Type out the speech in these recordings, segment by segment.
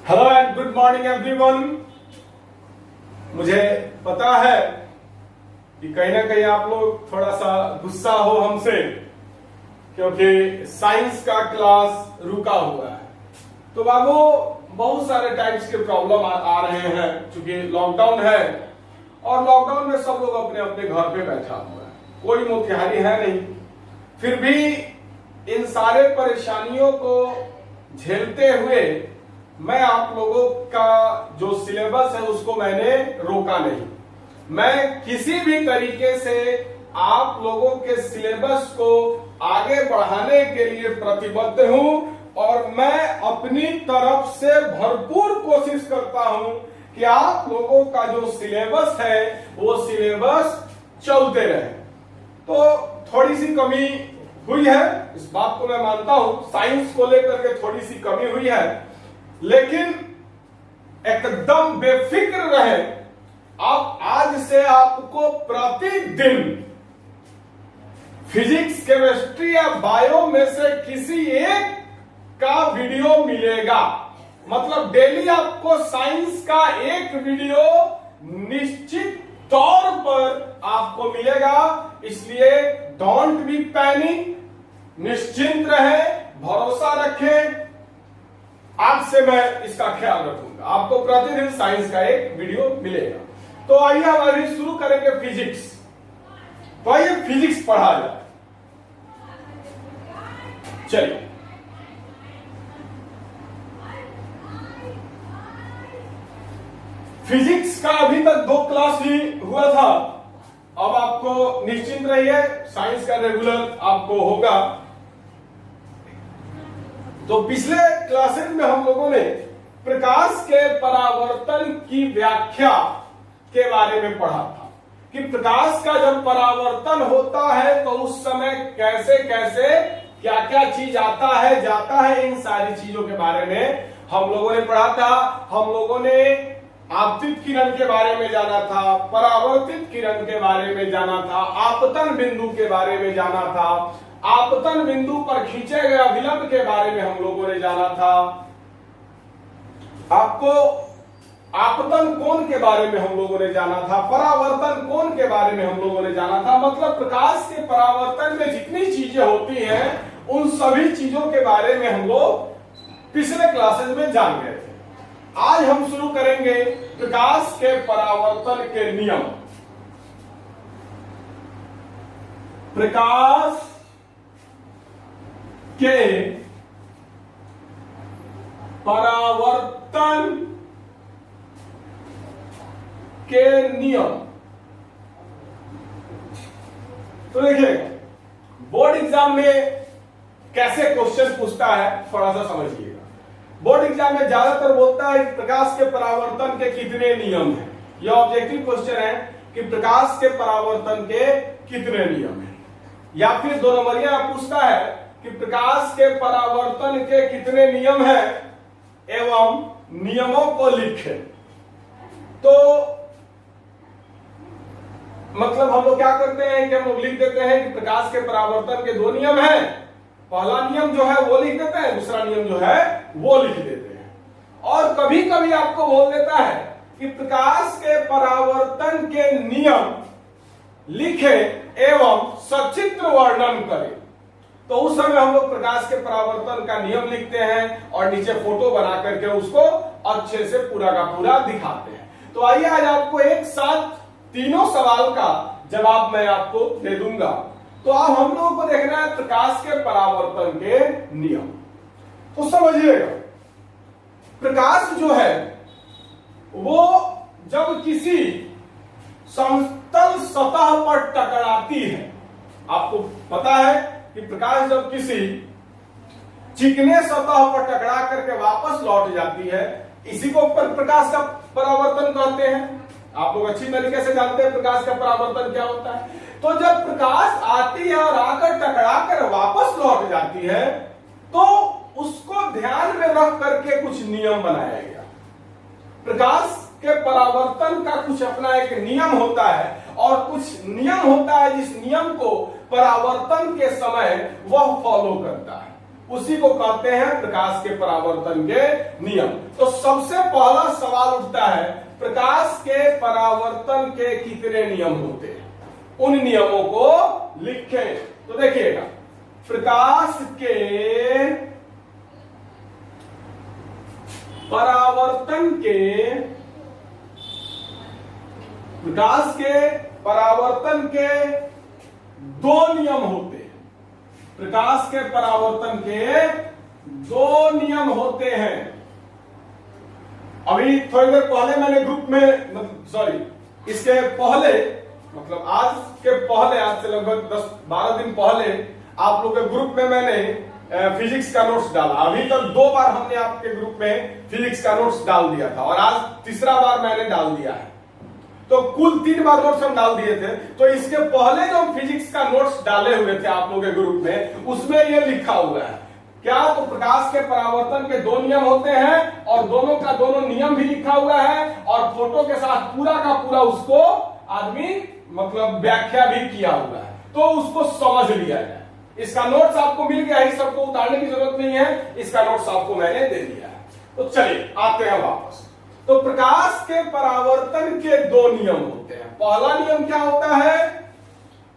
Hello and good morning everyone. मुझे पता है कि कहीं ना कहीं आप लोग थोड़ा सा गुस्सा हो हमसे, क्योंकि साइंस का क्लास रुका हुआ है। तो बाबू बहुत सारे टाइप्स के प्रॉब्लम आ रहे हैं, क्योंकि लॉकडाउन है और लॉकडाउन में सब लोग अपने अपने घर पे बैठा हुआ है, कोई मोतिहारी है नहीं। फिर भी इन सारे परेशानियों को झेलते हुए मैं आप लोगों का जो सिलेबस है उसको मैंने रोका नहीं। मैं किसी भी तरीके से आप लोगों के सिलेबस को आगे बढ़ाने के लिए प्रतिबद्ध हूं और मैं अपनी तरफ से भरपूर कोशिश करता हूं कि आप लोगों का जो सिलेबस है वो सिलेबस चलते रहे। तो थोड़ी सी कमी हुई है, इस बात को मैं मानता हूं, साइंस को लेकर के थोड़ी सी कमी हुई है, लेकिन एकदम बेफिक्र रहे। अब आज से आपको प्रतिदिन फिजिक्स, केमिस्ट्री या बायो में से किसी एक का वीडियो मिलेगा। मतलब डेली आपको साइंस का एक वीडियो निश्चित तौर पर आपको मिलेगा। इसलिए डोंट बी पैनिक, निश्चिंत रहे, भरोसा रखें। आज से मैं इसका ख्याल रखूंगा, आपको प्रतिदिन साइंस का एक वीडियो मिलेगा। तो आइए हम अभी शुरू करेंगे फिजिक्स। तो आइए फिजिक्स पढ़ा जाए। चलिए, फिजिक्स का अभी तक 2 क्लास ही हुआ था। अब आपको निश्चिंत रहिए, साइंस का रेगुलर आपको होगा। तो पिछले क्लासेस में हम लोगों ने प्रकाश के परावर्तन की व्याख्या के बारे में पढ़ा था कि प्रकाश का जब परावर्तन होता है तो उस समय कैसे कैसे क्या क्या चीज आता है जाता है, इन सारी चीजों के बारे में हम लोगों ने पढ़ा था। हम लोगों ने आपतित किरण के बारे में जाना था, परावर्तित किरण के बारे में जाना था, आपतन बिंदु के बारे में जाना था, आपतन बिंदु पर खींचे गए अभिलंब के बारे में हम लोगों ने जाना था, आपको आपतन कोण के बारे में हम लोगों ने जाना था, परावर्तन कोण के बारे में हम लोगों ने जाना था। मतलब प्रकाश के परावर्तन में जितनी चीजें होती हैं उन सभी चीजों के बारे में हम लोग पिछले क्लासेस में जान गए थे। आज हम शुरू करेंगे प्रकाश के परावर्तन के नियम। प्रकाश के परावर्तन के नियम। तो देखिए, बोर्ड एग्जाम में कैसे क्वेश्चन पूछता है थोड़ा सा समझिएगा। बोर्ड एग्जाम में ज्यादातर बोलता है कि प्रकाश के परावर्तन के कितने नियम हैं। यह ऑब्जेक्टिव क्वेश्चन है कि प्रकाश के परावर्तन के कितने नियम हैं, या फिर 2 नंबरिया पूछता है कि प्रकाश के परावर्तन के कितने नियम हैं एवं नियमों को लिखें। तो मतलब हम लोग क्या करते हैं कि हम लोग लिख देते हैं कि प्रकाश के परावर्तन के 2 नियम हैं। पहला नियम जो है वो लिख देते हैं, दूसरा नियम जो है वो लिख देते हैं। और कभी कभी आपको बोल देता है कि प्रकाश के परावर्तन के नियम लिखे एवं सचित्र वर्णन करें। तो उस समय हम लोग प्रकाश के परावर्तन का नियम लिखते हैं और नीचे फोटो बना करके उसको अच्छे से पूरा का पूरा दिखाते हैं। तो आइए आज आपको एक साथ तीनों सवाल का जवाब मैं आपको दे दूंगा। तो अब हम लोगों को देखना है प्रकाश के परावर्तन के नियम। तो समझिएगा, प्रकाश जो है वो जब किसी समतल सतह पर टकराती है, आपको पता है कि प्रकाश जब किसी चिकने सतह पर टकरा करके वापस लौट जाती है, इसी को प्रकाश का परावर्तन कहते हैं। आप लोग अच्छी तरीके से जानते हैं प्रकाश का परावर्तन क्या होता है। तो जब प्रकाश आती है और आकर टकरा कर वापस लौट जाती है तो उसको ध्यान में रख करके कुछ नियम बनाया गया। प्रकाश के परावर्तन का कुछ अपना एक नियम होता है और कुछ नियम होता है जिस नियम को परावर्तन के समय वह फॉलो करता है। उसी को कहते हैं प्रकाश के परावर्तन के नियम। तो सबसे पहला सवाल उठता है, प्रकाश के परावर्तन के कितने नियम होते हैं, उन नियमों को लिखें। तो देखिएगा, प्रकाश के परावर्तन के दो नियम होते हैं। प्रकाश के परावर्तन के दो नियम होते हैं। अभी थोड़ी देर पहले मैंने ग्रुप में इसके पहले मतलब आज से लगभग 10-12 दिन पहले आप लोग के ग्रुप में मैंने फिजिक्स का नोट्स डाला। अभी तक 2 बार हमने आपके ग्रुप में फिजिक्स का नोट्स डाल दिया था और आज तीसरा बार मैंने डाल दिया है, तो कुल 3 बार नोट्स हम डाल दिए थे। तो इसके पहले जो फिजिक्स का नोट्स डाले हुए थे आप लोगों के ग्रुप में, उसमें ये लिखा हुआ है क्या, तो प्रकाश के परावर्तन के 2 नियम होते हैं और दोनों का दोनों नियम भी लिखा हुआ है और फोटो के साथ पूरा का पूरा उसको आदमी मतलब व्याख्या भी किया हुआ है, तो उसको समझ लिया जाए। इसका नोट्स आपको मिल गया है, सबको उतारने की जरूरत नहीं है, इसका नोट्स आपको मैंने दे दिया है। तो चलिए आते हैं वापस। तो प्रकाश के परावर्तन के 2 नियम होते हैं। पहला नियम क्या होता है,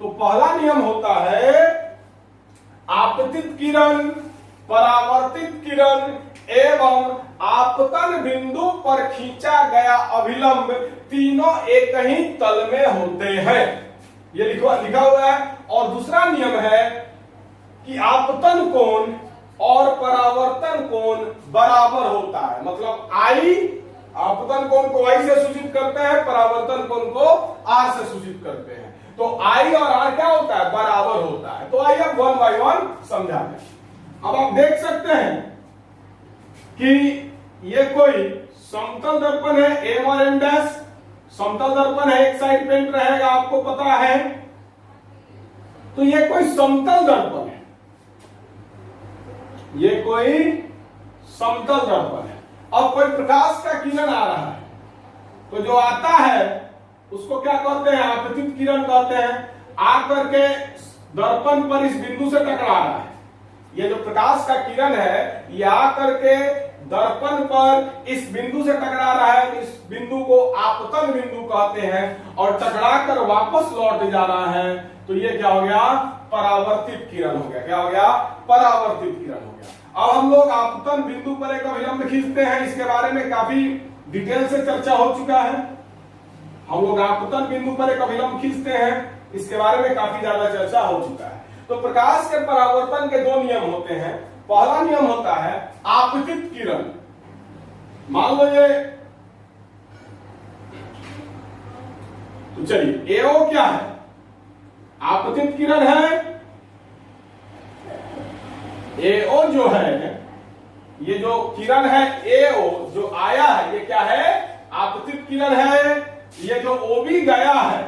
तो पहला नियम होता है आपतित किरण, परावर्तित किरण एवं आपतन बिंदु पर खींचा गया अभिलंब तीनों एक ही तल में होते हैं, ये लिखा हुआ है। और दूसरा नियम है कि आपतन कोण और परावर्तन कोण बराबर होता है। मतलब आई आपतन कोण को आई से सूचित करते हैं, परावर्तन कोण को आर से सूचित करते हैं। तो आई और आर क्या होता है, बराबर होता है। तो आइए अब 1 बाय 1 समझा दें। अब आप देख सकते हैं कि ये कोई समतल दर्पण है, एम और एम डैश समतल दर्पण है, एक साइड पेंट रहेगा आपको पता है। तो ये कोई समतल दर्पण है, ये कोई समतल दर्पण है। अब कोई प्रकाश का किरण आ रहा है, तो जो आता है उसको क्या कहते हैं, आपतित किरण कहते हैं। आकर के दर्पण पर इस बिंदु से टकरा रहा है, ये जो प्रकाश का किरण है ये आकर के दर्पण पर इस बिंदु से टकरा रहा है, इस बिंदु को आपतन बिंदु कहते हैं और टकरा कर वापस लौट जा रहा है। तो ये क्या हो गया, परावर्तित किरण हो गया। क्या हो गया, परावर्तित किरण हो गया। अब हम लोग आपतन बिंदु पर एक अभिलंब खींचते हैं, इसके बारे में काफी डिटेल से चर्चा हो चुका है। हम लोग आपतन बिंदु पर एक अभिलंब खींचते हैं, इसके बारे में काफी ज्यादा चर्चा हो चुका है। तो प्रकाश के परावर्तन के 2 नियम होते हैं। पहला नियम होता है आपतित किरण। मान लो ये, तो चलिए एओ क्या है, आपतित किरण है। एओ जो है, ये जो किरण है एओ जो आया है, ये क्या है, आपतित किरण है। ये जो ओबी गया है,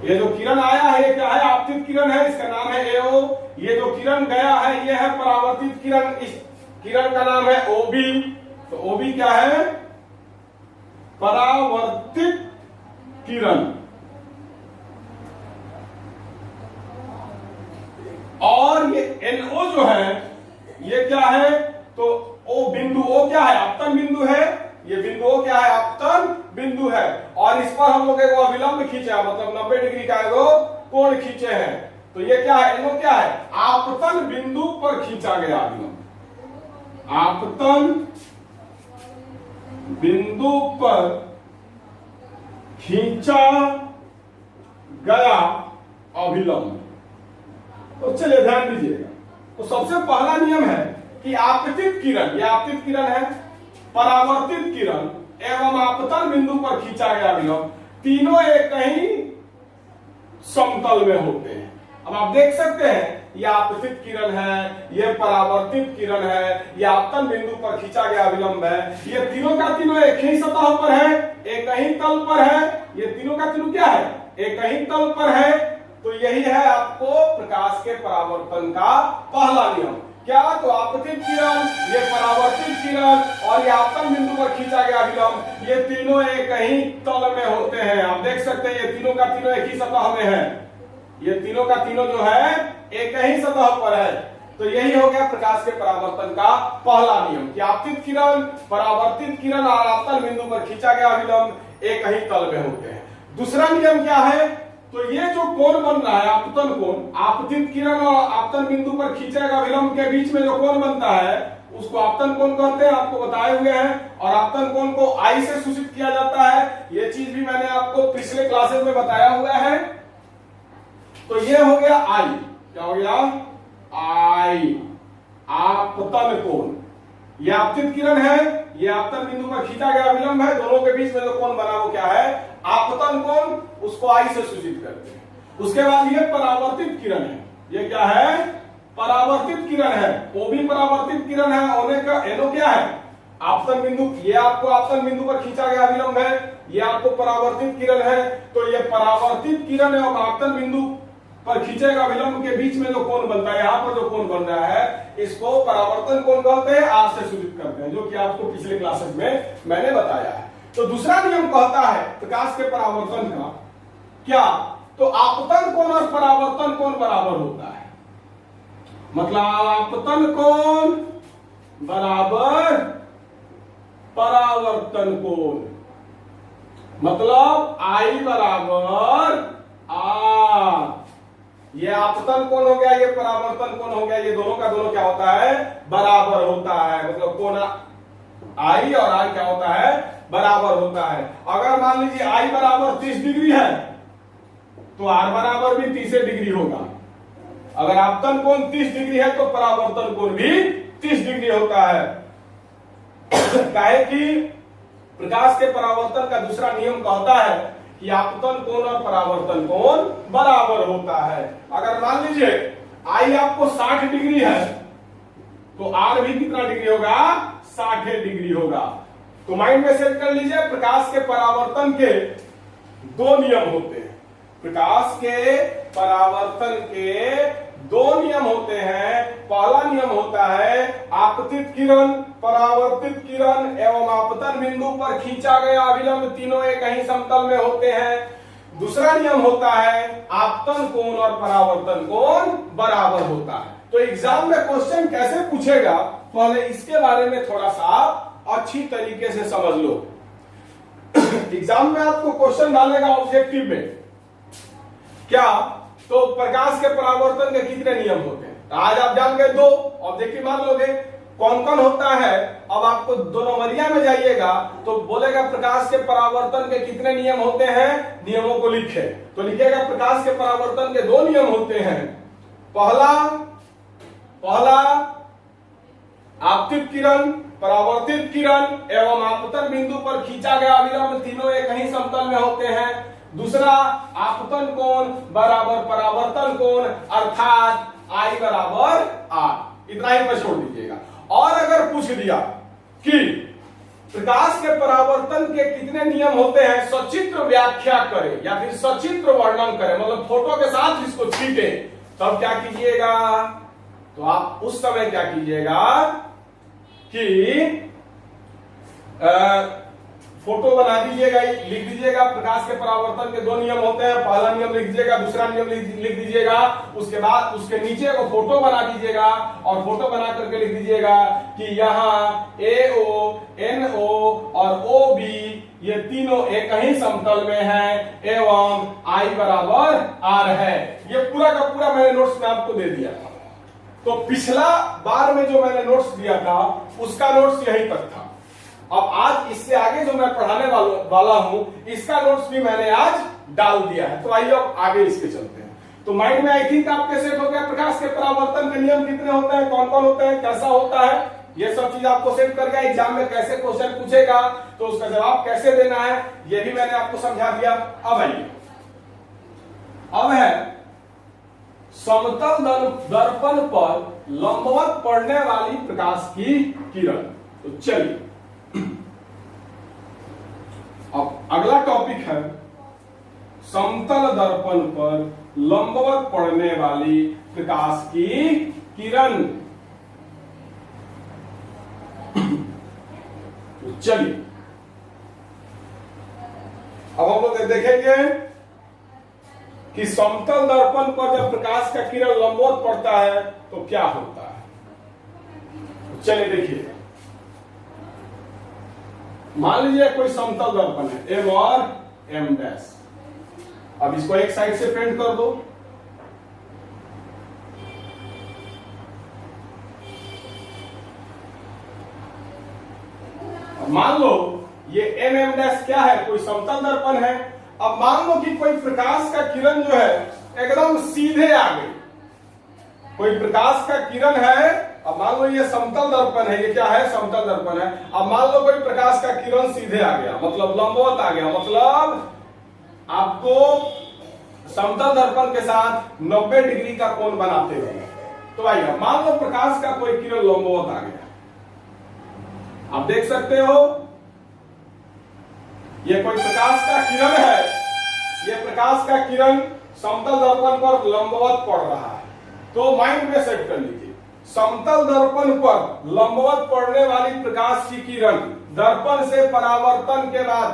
ये जो किरण आया है ये क्या है, आपतित किरण है, इसका नाम है एओ। ये जो किरण गया है ये है परावर्तित किरण, इस किरण का नाम है ओबी। तो ओबी क्या है, परावर्तित किरण। और ये एनओ जो है ये क्या है, तो ओ बिंदु, ओ क्या है, आपतन बिंदु है। ये बिंदु ओ क्या है, आपतन बिंदु है। और इस पर हम लोग एक अभिलंब खींचे, मतलब 90 डिग्री का एगो कोण खींचे हैं। तो ये क्या है, एनओ क्या है, आपतन बिंदु पर खींचा गया अभिलंब। आपतन बिंदु पर खींचा गया अभिलंब। तो चलिए ध्यान दीजिएगा। तो सबसे पहला नियम है कि आपतित किरण, ये आपतित किरण है, परावर्तित किरण एवं आपतन बिंदु पर खींचा गया अभिलंब तीनों एक ही समतल में होते हैं। अब आप देख सकते हैं ये आपतित किरण है, ये परावर्तित किरण है, ये आपतन बिंदु पर खींचा गया अभिलंब है। ये तीनों का तीनों एक ही सतह पर है, एक ही तल पर है। ये तीनों का तीनों क्या है, एक ही तल पर है। तो यही है आपको प्रकाश के परावर्तन का पहला नियम। क्या, तो आपतित किरण, ये परावर्तित किरण और ये आपतन बिंदु पर खींचा गया अभिलंब, ये तीनों एक ही तल में होते हैं। आप देख सकते हैं ये तीनों का तीनों एक ही सतह में है, ये तीनों का तीनों जो है एक ही सतह पर है। तो तो यही हो गया प्रकाश के परावर्तन का पहला नियम कि आपतित किरण, परावर्तित किरण और आपतन बिंदु पर खींचा गया अभिलंब एक ही तल में होते हैं। दूसरा नियम क्या है, तो ये जो कोण बन रहा है आपतन कोण, आपतित किरण और आपतन बिंदु पर खींचे गए अभिलंब के बीच में जो कोण बनता है उसको आपतन कोण कहते हैं, आपको बताए हुए हैं। और आपतन कोण को आई से सूचित किया जाता है, ये चीज भी मैंने आपको पिछले क्लासेस में बताया हुआ है। तो ये हो गया आई, क्या हो गया आई, आपतन कोण। ये आपतित किरण है, ये आपतन बिंदु पर खींचा गया अभिलंब है, दोनों के बीच में जो कोण बना वो क्या है, आपतन कोण, उसको आई से सूचित करते हैं। उसके बाद ये परावर्तित किरण है, ये क्या है, परावर्तित किरण है, वो भी परावर्तित किरण है। ओने का एनो क्या है, आपतन बिंदु, ये आपको आपतन बिंदु पर खींचा गया अभिलंब है, ये आपको परावर्तित किरण है। तो ये परावर्तित किरण है और आपतन बिंदु पर खींचे गए अभिलंब के बीच में जो कोण बनता है, यहां पर जो कोण बन रहा है इसको परावर्तन कोण कहते हैं, आर से सूचित करते हैं, जो कि आपको पिछले क्लासेस में मैंने बताया है। तो दूसरा नियम कहता है प्रकाश के परावर्तन का क्या, तो आपतन कोण और परावर्तन कोण बराबर होता है। मतलब आपतन कोण बराबर परावर्तन कोण, मतलब आई बराबर आर। ये आपतन कोण हो गया, ये परावर्तन कोण हो गया, ये दोनों का दोनों क्या होता है, बराबर होता है। मतलब कोण आई और आर क्या होता है, बराबर होता है। अगर मान लीजिए आई बराबर 30 डिग्री है तो आर बराबर भी 30 डिग्री होगा। अगर आपतन कोण 30 डिग्री है तो परावर्तन कोण भी 30 डिग्री होता है। काहे कि प्रकाश के परावर्तन का दूसरा नियम कहता है कि आपतन कोण और परावर्तन कोण बराबर होता है। अगर मान लीजिए आई आपको 60 डिग्री है तो आर भी कितना डिग्री होगा, 60 डिग्री होगा। तो माइंड में सेट कर लीजिए, प्रकाश के परावर्तन के दो नियम होते हैं। प्रकाश के परावर्तन के दो नियम होते हैं। पहला नियम होता है आपतित किरण, परावर्तित किरण एवं आपतन बिंदु पर खींचा गया अभिलंब तीनों एक ही समतल में होते हैं। दूसरा नियम होता है आपतन कोण और परावर्तन कोण बराबर होता है। तो एग्जाम में क्वेश्चन कैसे पूछेगा, पहले इसके बारे में थोड़ा सा अच्छी तरीके से समझ लो। एग्जाम में आपको क्वेश्चन डालेगा ऑब्जेक्टिव में क्या, तो प्रकाश के परावर्तन के कितने नियम होते हैं, आज आप जान गए, दो ऑब्जेक्टिव मान लोगे। कौन कौन होता है, अब आपको दो नंबरिया में जाइएगा तो बोलेगा प्रकाश के परावर्तन के कितने नियम होते हैं, नियमों को लिखे। तो लिखेगा प्रकाश के परावर्तन के दो नियम होते हैं। पहला आपतित किरण, परावर्तित किरण एवं आपतन बिंदु पर खींचा गया अभिलंब तीनों एक ही समतल में होते हैं। दूसरा आपतन कोण बराबर परावर्तन कोण, अर्थात आई बराबर आर। इतना ही पर छोड़ दीजिएगा। और अगर पूछ दिया कि प्रकाश के परावर्तन के कितने नियम होते हैं, सचित्र व्याख्या करें या फिर सचित्र वर्णन करें, मतलब फोटो के साथ इसको छीटे, तब क्या कीजिएगा, तो आप उस समय क्या कीजिएगा कि फोटो बना दीजिएगा, लिख दीजिएगा प्रकाश के परावर्तन के दो नियम होते हैं। पहला नियम लिख दीजिएगा, दूसरा नियम लिख दीजिएगा। उसके बाद उसके नीचे को फोटो बना दीजिएगा और फोटो बना करके लिख दीजिएगा कि यहाँ AO, NO और OB ये तीनों एक ही समतल में हैं एवं I बराबर R है। ये पूरा का पूरा मैंने नोट्स में आपको दे दिया था। तो पिछला बार में जो मैंने नोट्स दिया था उसका नोट्स यहीं तक था। अब आज इससे आगे जो मैं पढ़ाने वाला हूं इसका नोट्स भी मैंने आज डाल दिया है। तो आइए अब आगे इसके चलते हैं। तो माइंड में आई थिंक आपके सेट हो गया प्रकाश के परावर्तन के नियम कितने होते हैं, कौन कौन होते हैं, कैसा होता है, ये सब चीज आपको सेट कर गया। एग्जाम में कैसे क्वेश्चन पूछेगा तो उसका जवाब कैसे देना है ये भी मैंने आपको समझा दिया। अब आइए, अब है समतल दर्पण पर लंबवत पड़ने वाली प्रकाश की किरण। तो चलिए अब अगला टॉपिक है समतल दर्पण पर लंबवत पड़ने वाली प्रकाश की किरण। तो चलिए अब हम लोग देखेंगे कि समतल दर्पण पर जब प्रकाश का किरण लंबवत पड़ता है तो क्या होता है। चलिए देखिए, मान लीजिए कोई समतल दर्पण है एम और एम डैश। अब इसको एक साइड से पेंट कर दो। अब मान लो ये एम एम डैश क्या है, कोई समतल दर्पण है। अब मान लो कि कोई प्रकाश का किरण जो है एकदम सीधे आ गई, कोई प्रकाश का किरण है। अब मान लो ये समतल दर्पण है, ये क्या है, समतल दर्पण है। अब मान लो कोई प्रकाश का किरण सीधे आ गया, मतलब लंबवत आ गया, मतलब आपको समतल दर्पण के साथ 90 डिग्री का कोण बनाते हुए। तो आइए मान लो प्रकाश का कोई किरण लंबवत आ गया, आप देख सकते हो ये कोई प्रकाश का किरण है, ये प्रकाश का किरण समतल दर्पण पर लंबवत पड़ रहा है। तो माइंड में सेट कर लीजिए, समतल दर्पण पर लंबवत पड़ने वाली प्रकाश की किरण दर्पण से परावर्तन के बाद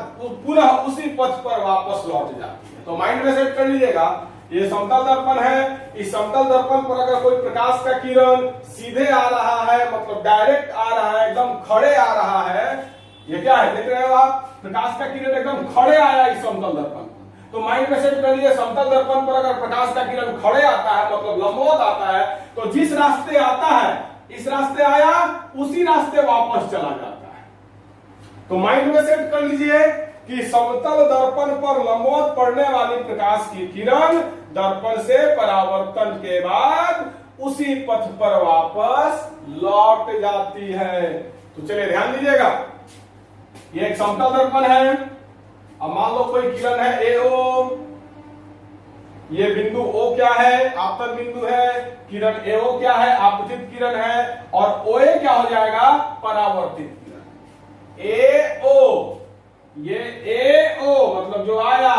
पुनः उसी पथ पर वापस लौट जाती है। तो माइंड में सेट कर लीजिएगा, ये समतल दर्पण है, इस समतल दर्पण पर अगर कोई प्रकाश का किरण सीधे आ रहा है, मतलब डायरेक्ट आ रहा है, एकदम खड़े आ रहा है, ये क्या है, देख रहे हो आप, प्रकाश का किरण एकदम खड़े आया इस समतल दर्पण। तो माइंड में सेट कर लीजिए, समतल दर्पण पर अगर प्रकाश का किरण खड़े आता है, मतलब लंबवत आता है, तो जिस रास्ते आता है, इस रास्ते आया, उसी रास्ते वापस चला जाता है। तो माइंड में सेट कर लीजिए कि समतल दर्पण पर लंबवत पड़ने वाली प्रकाश की किरण दर्पण से परावर्तन के बाद उसी पथ पर वापस लौट जाती है। तो चलिए ध्यान दीजिएगा, ये एक समतल दर्पण है। अब मान लो कोई किरण है एओ, ये बिंदु O क्या है, आपतन बिंदु है, किरण AO क्या है, आपतित किरण है, और OA क्या हो जाएगा, परावर्तित किरण। AO, ये AO मतलब जो आया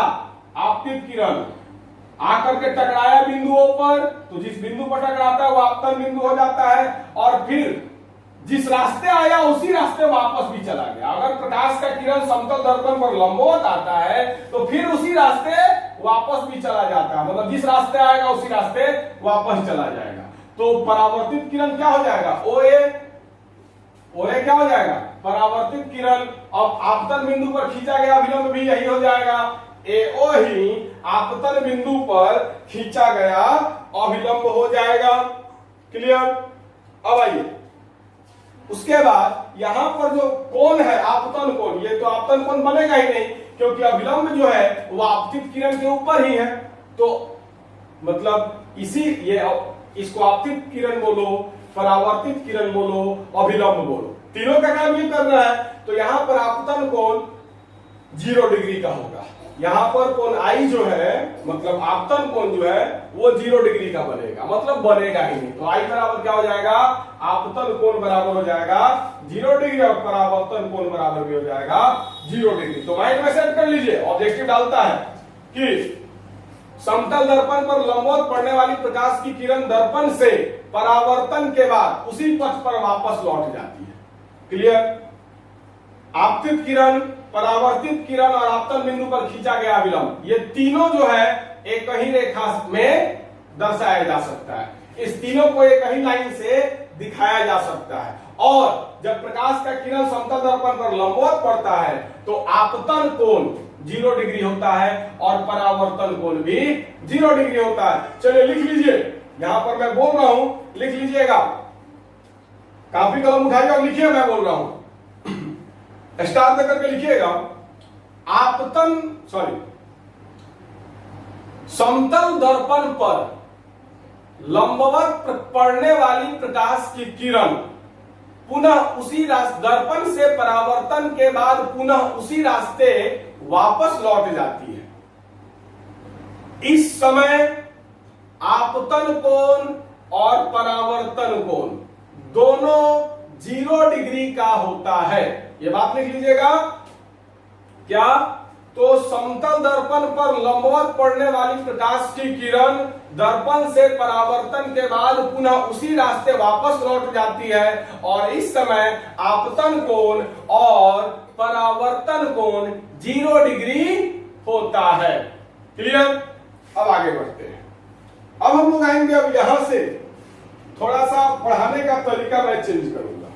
आपतित किरण आकर के टकराया बिंदु O पर, तो जिस बिंदु पर टकराता है वो आपतन बिंदु हो जाता है, और फिर जिस रास्ते आया उसी रास्ते वापस भी चला गया। अगर प्रकाश का किरण समतल दर्पण पर लंबवत आता है तो फिर उसी रास्ते वापस भी चला जाता है, मतलब जिस रास्ते आएगा उसी रास्ते वापस चला जाएगा। तो परावर्तित किरण क्या हो जाएगा, OA क्या हो जाएगा, परावर्तित किरण। अब आपतन बिंदु पर खींचा गया अभिलंब भी यही हो जाएगा, AO ही आपतन बिंदु पर खींचा गया अभिलंब हो जाएगा। क्लियर। अब आइए, उसके बाद यहां पर जो कोण है आपतन कोण, ये तो आपतन कोण बनेगा ही नहीं, क्योंकि अभिलंब जो है वो आपतित किरण के ऊपर ही है। तो मतलब इसको आपतित किरण बोलो, परावर्तित किरण बोलो, अभिलंब बोलो, तीनों का काम ये कर रहा है। तो यहां पर आपतन कोण 0 डिग्री का होगा, यहां पर कोण I जो है, मतलब आपतन कोण जो है वो 0 डिग्री का बनेगा, मतलब बनेगा ही नहीं। तो I बराबर क्या हो जाएगा, आपतन कोण बराबर हो जाएगा 0 डिग्री, और परावर्तन कोण बराबर भी हो जाएगा 0 डिग्री। तो माइंड में सेट कर लीजिए, ऑब्जेक्टिव डालता है कि समतल दर्पण पर लंबवत पड़ने वाली प्रकाश की किरण दर्पण से परावर्तन के बाद उसी पथ पर वापस लौट जाती है। क्लियर। आपतित किरण, परावर्तित किरण और आपतन बिंदु पर खींचा गया अभिलंब, ये तीनों जो है एक ही रेखा में दर्शाया जा सकता है। इस तीनों को एक ही लाइन से दिखाया जा सकता है। और जब प्रकाश का किरण समतल दर्पण पर लंबवत पड़ता है तो आपतन कोण 0 डिग्री होता है और परावर्तन कोण भी 0 डिग्री होता है। चलिए लिख लीजिए, यहां पर मैं बोल रहा हूं, लिख लीजिएगा, कापी कलम उठाइए और लिखिए, मैं बोल रहा हूं, स्टार दे करके लिखिएगा। समतल दर्पण पर लंबवत पड़ने वाली प्रकाश की किरण पुनः उसी दर्पण से परावर्तन के बाद पुनः उसी रास्ते वापस लौट जाती है। इस समय आपतन कोण और परावर्तन कोण दोनों 0 डिग्री का होता है। ये बात लिख लीजिएगा। क्या? तो समतल दर्पण पर लंबवत पड़ने वाली प्रकाश की किरण दर्पण से परावर्तन के बाद पुनः उसी रास्ते वापस लौट जाती है, और इस समय आपतन कोण और परावर्तन कोण 0 डिग्री होता है। क्लियर? अब आगे बढ़ते हैं। अब हम लोग आएंगे, अब यहां से थोड़ा सा पढ़ाने का तरीका मैं चेंज करूंगा।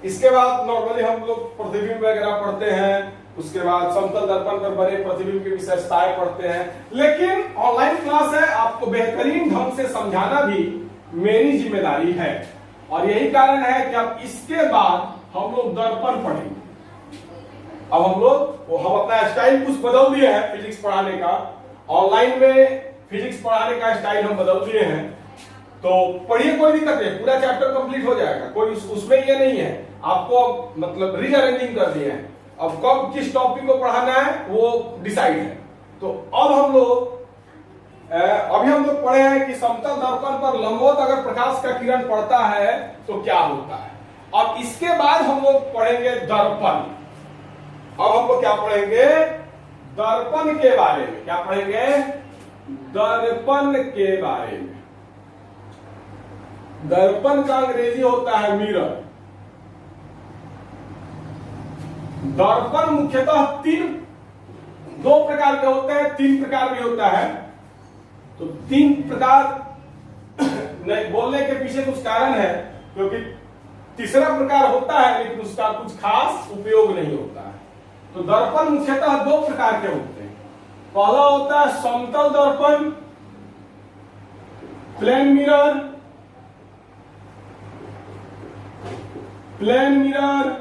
इसके बाद नॉर्मली हम लोग प्रतिबिंब वगैरह पढ़ते हैं, उसके बाद समतल दर्पण पर बने प्रतिबिंब की विशेषताएं पढ़ते हैं। लेकिन ऑनलाइन क्लास है, आपको बेहतरीन ढंग से समझाना भी मेरी जिम्मेदारी है, और यही कारण है कि अब इसके बाद हम लोग दर्पण पढ़ेंगे। अब हम अपना स्टाइल कुछ बदल दिए हैं फिजिक्स पढ़ाने का। ऑनलाइन में फिजिक्स पढ़ाने का स्टाइल हम बदल दिए हैं, तो पढ़िए, कोई दिक्कत नहीं, पूरा चैप्टर कंप्लीट हो जाएगा, कोई उसमें ये नहीं है। आपको मतलब रीअरेंजिंग कर दिए हैं, अब कब किस टॉपिक को पढ़ाना है वो डिसाइड है। तो अब हम लोग अभी हम लोग पढ़े हैं कि समतल दर्पण पर लंबवत अगर प्रकाश का किरण पड़ता है तो क्या होता है। अब इसके बाद हम लोग पढ़ेंगे दर्पण। अब हम लोग क्या पढ़ेंगे, दर्पण के बारे में। क्या पढ़ेंगे, दर्पण के बारे में। दर्पण का अंग्रेजी होता है मिरर। दर्पण मुख्यतः दो प्रकार के होते हैं, तीन प्रकार भी होता है। तो तीन प्रकार नहीं बोलने के पीछे कुछ कारण है, क्योंकि तीसरा प्रकार होता है लेकिन उसका कुछ खास उपयोग नहीं होता है। तो दर्पण मुख्यतः दो प्रकार के होते हैं। पहला होता है समतल दर्पण, प्लेन मिरर, प्लेन मिरर,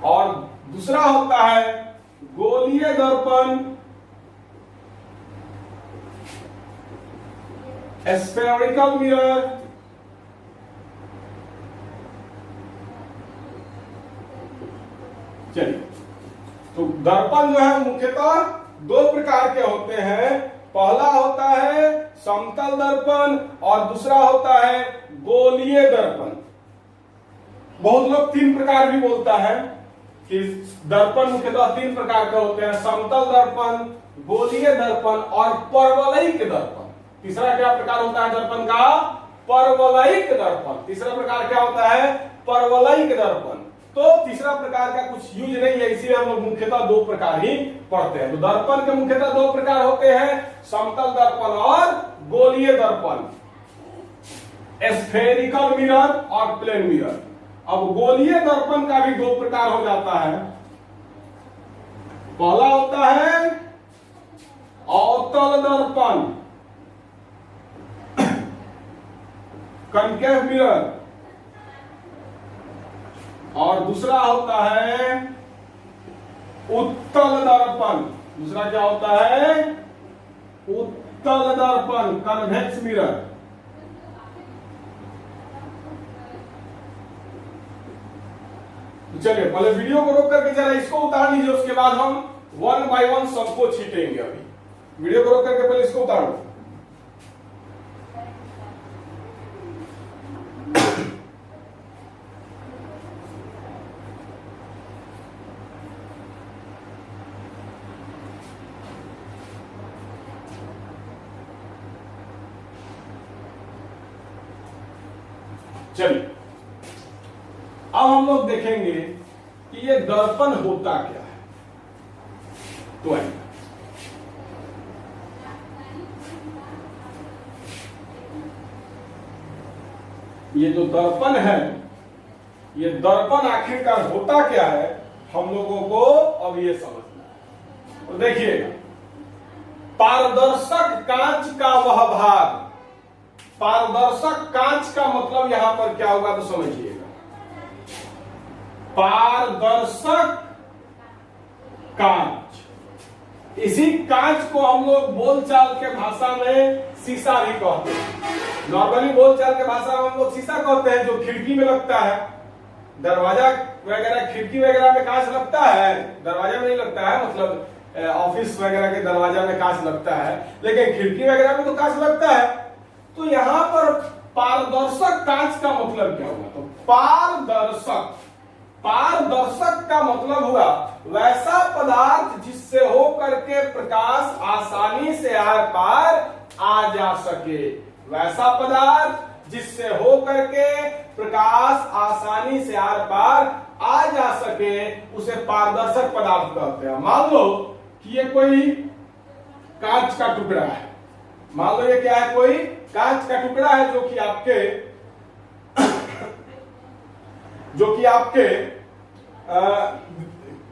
और दूसरा होता है गोलीय दर्पण, स्फेरिकल मिरर। चलिए, तो दर्पण जो है मुख्यतः दो प्रकार के होते हैं। पहला होता है समतल दर्पण और दूसरा होता है गोलीय दर्पण। बहुत लोग तीन प्रकार भी बोलता है कि दर्पण मुख्यतः तीन प्रकार के होते हैं, समतल दर्पण, गोलीय दर्पण और परवलयिक दर्पण। तीसरा क्या प्रकार होता है दर्पण का, परवलयिक दर्पण। तीसरा प्रकार क्या होता है, परवलयिक दर्पण। तो तीसरा प्रकार का कुछ यूज नहीं है, इसीलिए हम लोग मुख्यतः दो प्रकार ही पढ़ते हैं। तो दर्पण के मुख्यतः दो प्रकार होते हैं, समतल दर्पण और गोलीय दर्पण, स्फेरिकल मिरर और प्लेन मिरर। अब गोलीय दर्पण का भी दो प्रकार हो जाता है। पहला होता है अवतल दर्पण, कनकेव मिरर, और दूसरा होता है उत्तल दर्पण। दूसरा क्या होता है, उत्तल दर्पण, कन्वेक्स मिरर। चलिए पहले वीडियो को रोक करके जरा इसको उतार लीजिए, उसके बाद हम वन बाय वन सबको छीटेंगे। अभी वीडियो को रोक करके पहले इसको उतार लो। चलिए अब हम लोग देखेंगे कि ये दर्पण होता क्या है। तो आइए, ये जो दर्पण है, ये दर्पण आखिरकार होता क्या है हम लोगों को अब ये समझना है। तो देखिएगा, पारदर्शक कांच का वह भाग, पारदर्शक कांच का मतलब यहां पर क्या होगा तो समझिएगा। पारदर्शक कांच, इसी कांच को हम लोग बोलचाल के भाषा में शीशा भी कहते हैं। नॉर्मली बोलचाल के भाषा में हम लोग शीशा कहते हैं, जो खिड़की में लगता है। दरवाजा वगैरह, खिड़की वगैरह में कांच लगता है, दरवाजा में नहीं लगता है। मतलब ऑफिस वगैरह के दरवाजा में कांच लगता है, लेकिन खिड़की वगैरह में तो कांच लगता है। तो यहां पर पारदर्शक कांच का मतलब क्या हुआ, तो पारदर्शक, पारदर्शक का मतलब हुआ वैसा पदार्थ जिससे होकर के प्रकाश आसानी से आर पार आ जा सके। वैसा पदार्थ जिससे होकर के प्रकाश आसानी से आर पार आ जा सके, उसे पारदर्शक पदार्थ कहते हैं। मान लो कि ये कोई कांच का टुकड़ा है। मान लो ये क्या है, कोई कांच का टुकड़ा है जो कि आपके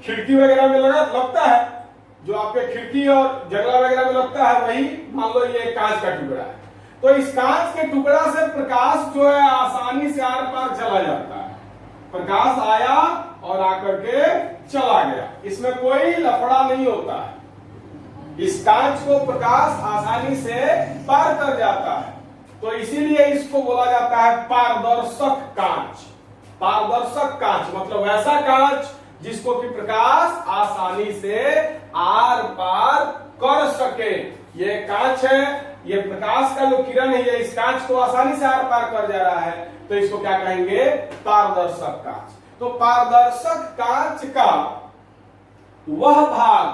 खिड़की वगैरह में लगता है, जो आपके खिड़की और जंगला वगैरह में लगता है, वही मान लो ये कांच का टुकड़ा है। तो इस कांच के टुकड़ा से प्रकाश जो है आसानी से आर पार चला जाता है। प्रकाश आया और आकर के चला गया, इसमें कोई लफड़ा नहीं होता है। इस कांच को प्रकाश आसानी से पार कर जाता है, तो इसीलिए इसको बोला जाता है पारदर्शक कांच। पारदर्शक कांच मतलब ऐसा कांच जिसको कि प्रकाश आसानी से आर पार कर सके। ये कांच है, ये प्रकाश का जो किरण है ये इस कांच को आसानी से आर पार कर जा रहा है, तो इसको क्या कहेंगे, पारदर्शक कांच। तो पारदर्शक कांच का वह भाग,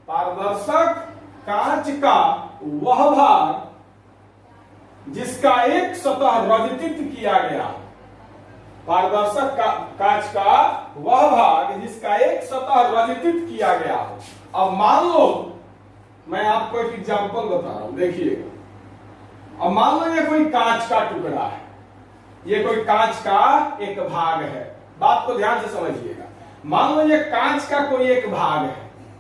पारदर्शक कांच का वह भाग जिसका एक सतह रजतित किया गया, पारदर्शक कांच का वह भाग जिसका एक सतह रजतित किया गया हो। अब मान लो मैं आपको एक एग्जांपल बता रहा हूं, देखिएगा। अब मान लो ये कोई कांच का टुकड़ा है, ये कोई कांच का एक भाग है। बात को ध्यान से समझिएगा। मान लो ये कांच का कोई एक भाग है,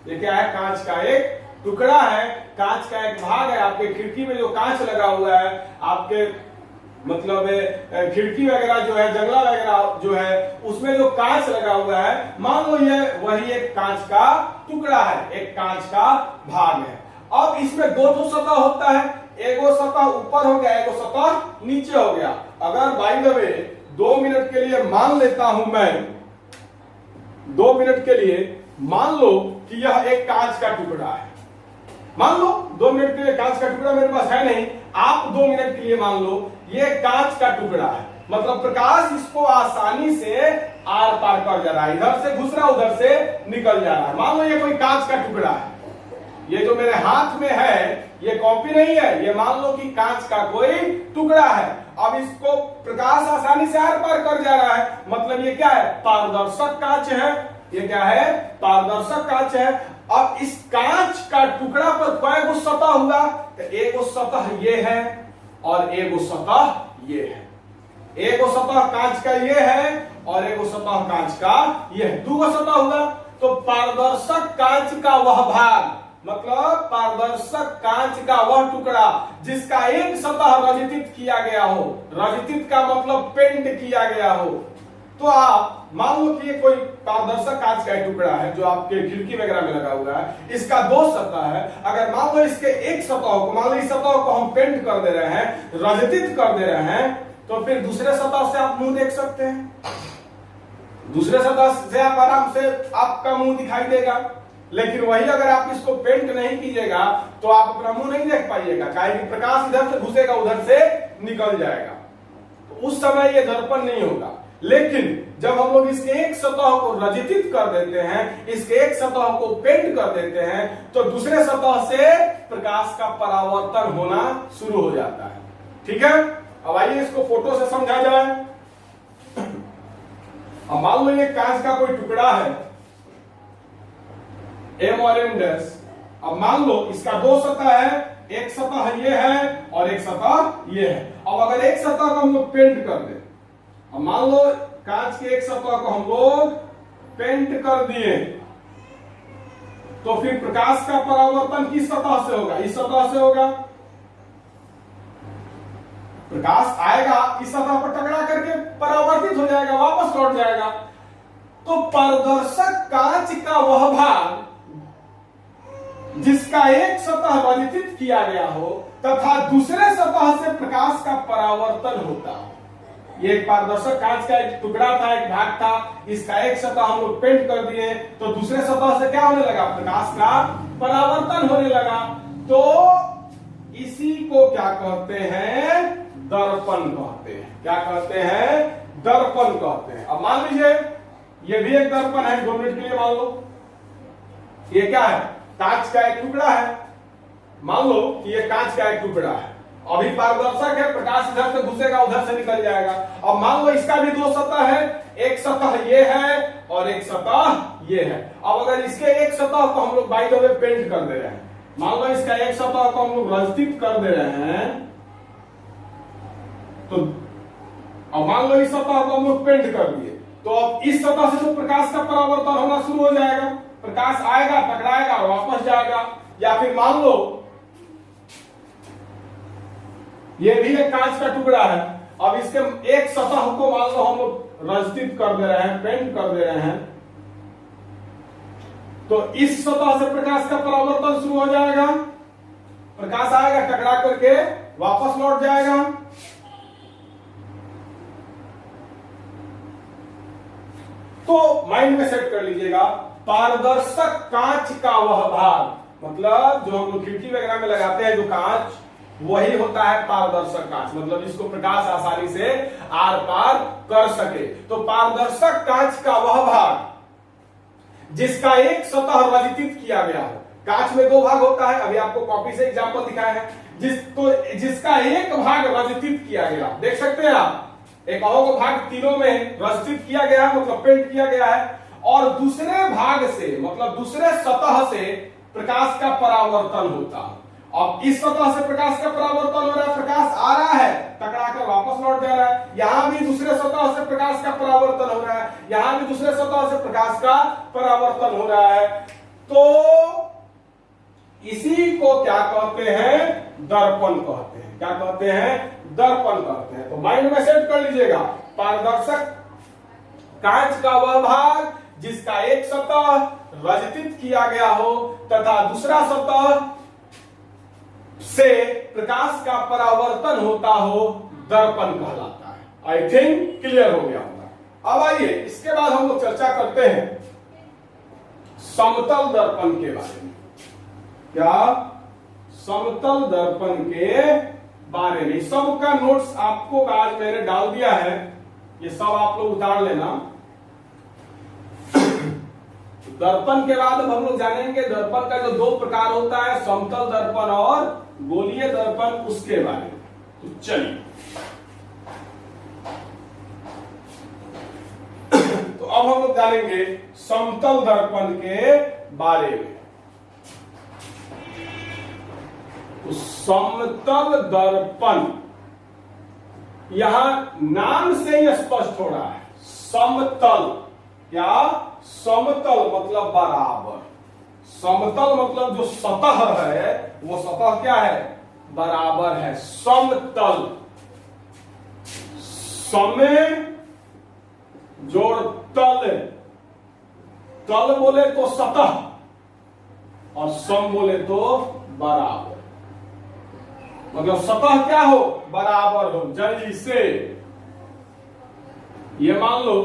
ये क्या है, कांच का एक टुकड़ा है, कांच का एक भाग है। आपके खिड़की में जो कांच लगा हुआ है, आपके मतलब खिड़की वगैरह जो है, जंगला वगैरह जो है, उसमें जो कांच लगा हुआ है, मान लो ये वही एक कांच का टुकड़ा है, एक कांच का भाग है। अब इसमें दो सतह होता है, एगो सतह ऊपर हो गया, एगो सतह नीचे हो गया। अगर बाय द वे 2 मिनट के लिए मान लेता हूं मैं, 2 मिनट के लिए मान लो कि यह एक कांच का टुकड़ा है। मान लो 2 मिनट के लिए, कांच का टुकड़ा मेरे पास है नहीं, आप 2 मिनट के लिए मान लो ये कांच का टुकड़ा है, मतलब प्रकाश इसको आसानी से आर पार कर जा रहा है, इधर से घुस रहा है, उधर से निकल जा रहा है। मान लो ये कोई कांच का टुकड़ा है, ये जो मेरे हाथ में है ये कॉपी नहीं है, ये मान लो कि कांच का कोई टुकड़ा है। अब इसको प्रकाश आसानी से आर पार कर जा रहा है, मतलब ये क्या है, पारदर्शक कांच है। ये क्या है, पारदर्शक कांच है। अब इस कांच का टुकड़ा पर कई सतह हुआ, तो एगो सतह ये है और एगो सतह ये है। एगो सतह कांच का ये है और एगो सतह कांच का ये है, 2 सतह हुआ। तो पारदर्शक कांच का वह भाग, मतलब पारदर्शक कांच का वह टुकड़ा जिसका एक सतह रजतित किया गया हो, रजतित का मतलब पेंट किया गया हो। तो आप मान लो कि ये कोई पारदर्शक कांच का टुकड़ा है जो आपके खिड़की वगैरह में लगा हुआ है, इसका 2 सतह है। अगर मान लो इसके एक सतह को, मान लो इस सतह को हम पेंट कर दे रहे हैं, रजतित कर दे रहे हैं, तो फिर दूसरे सतह से आप मुंह देख सकते हैं, दूसरे सतह से आप आराम से आपका मुंह दिखाई देगा। लेकिन वही अगर आप इसको पेंट नहीं कीजिएगा तो आप अपना मुंह नहीं देख पाइएगा, काहे कि प्रकाश इधर से घुसेगा, उधर से निकल जाएगा, तो उस समय ये दर्पण नहीं होगा। लेकिन जब हम लोग इसके एक सतह को रजतित कर देते हैं, इसके एक सतह को पेंट कर देते हैं, तो दूसरे सतह से प्रकाश का परावर्तन होना शुरू हो जाता है। ठीक है, अब आइए इसको फोटो से समझा जाए। अब मान लो ये कांच का कोई टुकड़ा है, M और M डैश। अब मान लो इसका 2 सतह है, एक सतह ये है और एक सतह ये है। अब अगर एक सतह को हम लोग पेंट कर दे, अब मान लो कांच के एक सतह को हम लोग पेंट कर दिए, तो फिर प्रकाश का परावर्तन किस सतह से होगा, इस सतह से होगा। प्रकाश आएगा, इस सतह पर टकरा करके परावर्तित हो जाएगा, वापस लौट जाएगा। तो पारदर्शक कांच का वह भाग जिसका एक सतह रजतित किया गया हो तथा दूसरे सतह से प्रकाश का परावर्तन होता हो। ये एक पारदर्शक कांच का एक टुकड़ा था, एक भाग था, इसका एक सतह हम लोग पेंट कर दिए, तो दूसरे सतह से क्या होने लगा, प्रकाश का परावर्तन होने लगा। तो इसी को क्या कहते हैं, दर्पण कहते हैं। क्या कहते हैं, दर्पण कहते हैं। अब मान लीजिए ये भी एक दर्पण है, 2 मिनट के लिए मान लो ये क्या है, कांच का एक टुकड़ा है। मान लो कि ये कांच का एक टुकड़ा है, अभी पारदर्शक है, प्रकाश इधर से घुसेगा, उधर से निकल जाएगा। अब मान लो इसका भी 2 सतह है, एक सतह ये है और एक सतह ये है। अब अगर इसके एक सतह को हम लोग बाई द वे पेंट कर दे रहे हैं, मान लो इसका एक सतह को हम लोग रंजित कर दे रहे हैं, तो अब मान लो इस सतह को हम लोग पेंट कर दिए, तो अब इस सतह से तो प्रकाश का परावर्तन होना शुरू हो जाएगा, प्रकाश आएगा, टकराएगा और वापस जाएगा। या फिर मान लो ये भी एक कांच का टुकड़ा है, अब इसके एक सतह को मान लो हम लोग रंजित कर दे रहे हैं, पेंट कर दे रहे हैं, तो इस सतह से प्रकाश का परावर्तन शुरू हो जाएगा, प्रकाश आएगा, टकरा करके वापस लौट जाएगा। तो माइंड में सेट कर लीजिएगा, पारदर्शक कांच का वह भाग, मतलब जो हम लोग खिड़की वगैरह में लगाते हैं जो कांच, वही होता है पारदर्शक कांच, मतलब जिसको प्रकाश आसानी से आर पार कर सके। तो पारदर्शक कांच का वह भाग जिसका एक सतह रंजित किया गया हो, कांच में दो भाग होता है, अभी आपको कॉपी से एग्जांपल दिखाया है, जिसका एक भाग रंजित किया गया, देख सकते हैं आप, एक और भाग तीनों में रंजित किया गया है, मतलब पेंट किया गया है, और दूसरे भाग से मतलब दूसरे सतह से प्रकाश का परावर्तन होता है। अब इस सतह से प्रकाश का परावर्तन हो रहा है, प्रकाश आ रहा है, टकरा कर वापस लौट जा रहा है, यहां भी दूसरे सतह से प्रकाश का परावर्तन हो रहा है, यहां भी दूसरे सतह से प्रकाश का परावर्तन हो रहा है। तो इसी को क्या कहते हैं, दर्पण कहते हैं। क्या कहते हैं, दर्पण कहते हैं। तो माइंड में सेट कर लीजिएगा, पारदर्शक कांच का वह भाग जिसका एक सतह रंजित किया गया हो तथा दूसरा सतह से प्रकाश का परावर्तन होता हो, दर्पण कहलाता है। आई थिंक क्लियर हो गया होगा। अब आइए इसके बाद हम लोग चर्चा करते हैं समतल दर्पण के बारे में। क्या, समतल दर्पण के बारे में। सबका नोट्स आपको आज मैंने डाल दिया है, ये सब आप लोग उतार लेना। दर्पण के बाद अब हम लोग जानेंगे दर्पण का जो दो प्रकार होता है, समतल दर्पण और गोलीय दर्पण, उसके बारे में। तो चलिए तो अब हम लोग जानेंगे समतल दर्पण के बारे में। तो समतल दर्पण यहां नाम से ही स्पष्ट हो रहा है, समतल। क्या, समतल मतलब बराबर, समतल मतलब जो सतह है वो सतह क्या है, बराबर है। समतल, समय जोड़ तल, तल बोले तो सतह और सम बोले तो बराबर, मतलब सतह क्या हो, बराबर हो। जैसे ये मान लो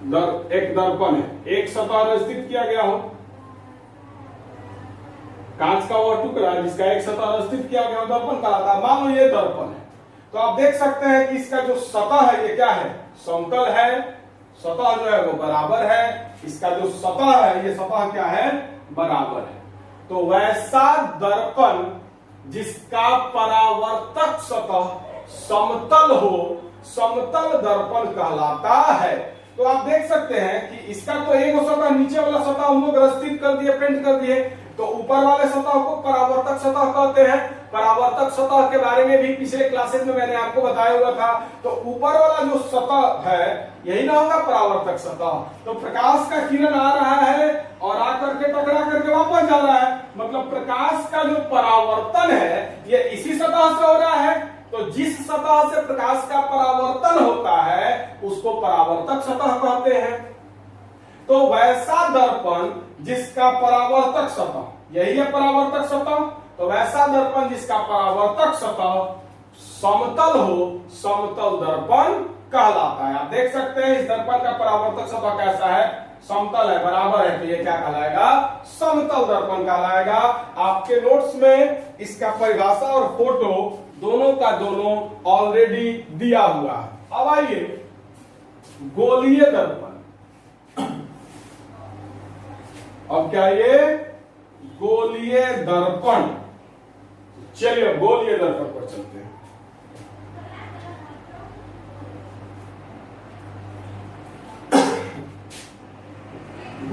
एक दर्पण है, एक सतह रंजित किया गया हो, कांच का वह टुकड़ा जिसका एक सतह रंजित किया गया हो, दर्पण कहलाता है। मान लो ये दर्पण है, तो आप देख सकते हैं कि इसका जो सतह है ये क्या है, समतल है, सतह जो है वो बराबर है, इसका जो सतह है ये सतह क्या है, बराबर है। तो वैसा दर्पण जिसका परावर्तक सतह समतल हो, समतल दर्पण कहलाता है। तो आप देख सकते हैं कि इसका तो एक सतह, नीचे वाला सतह हम लोग रंजित कर दिए, पेंट कर दिए, तो ऊपर वाले सतह को परावर्तक सतह कहते हैं। परावर्तक सतह के बारे में भी पिछले क्लासेस में मैंने आपको बताया हुआ था। तो ऊपर वाला जो सतह है यही ना होगा परावर्तक सतह। तो प्रकाश का किरण आ रहा है और आकर के टकरा करके वापस जा रहा है, मतलब प्रकाश का जो परावर्तन है ये इसी सतह से हो रहा है। तो जिस सतह से प्रकाश का परावर्तन होता है उसको परावर्तक सतह कहते हैं। तो वैसा दर्पण जिसका परावर्तक सतह, यही है परावर्तक सतह, तो वैसा दर्पण जिसका परावर्तक सतह समतल हो, समतल दर्पण कहलाता है। आप देख सकते हैं इस दर्पण का परावर्तक सतह कैसा है, समतल है, बराबर है, तो ये क्या कहलाएगा, समतल दर्पण कहलाएगा। आपके नोट्स में इसका परिभाषा और फोटो दोनों का दोनों ऑलरेडी दिया हुआ है। अब आइए गोलीय दर्पण। अब क्या ये गोलीय दर्पण, चलिए गोलीय दर्पण पर चलते हैं।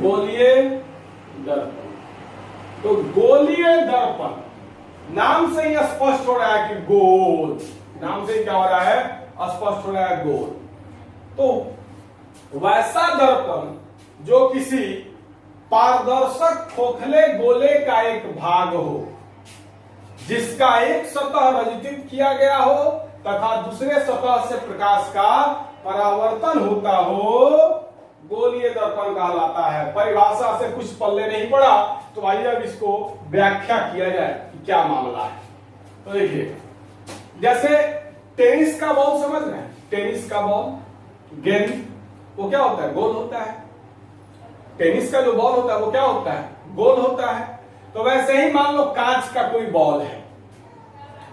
गोलीय दर्पण। तो गोलीय दर्पण नाम से ही स्पष्ट हो रहा है कि गोल, नाम से क्या हो रहा है, स्पष्ट हो रहा है गोल। तो वैसा दर्पण जो किसी पारदर्शक खोखले गोले का एक भाग हो, जिसका एक सतह रचित किया गया हो तथा दूसरे सतह से प्रकाश का परावर्तन होता हो, गोलीय दर्पण कहलाता है। परिभाषा से कुछ पल्ले नहीं पड़ा, तो आइए अब इसको व्याख्या किया जाए कि क्या मामला है। तो देखिए, जैसे टेनिस का बॉल समझ रहे हैं, टेनिस का बॉल, गेंद, वो क्या होता है, गोल होता है। टेनिस का जो बॉल होता है वो क्या होता है, गोल होता है। तो वैसे ही मान लो कांच का कोई बॉल है,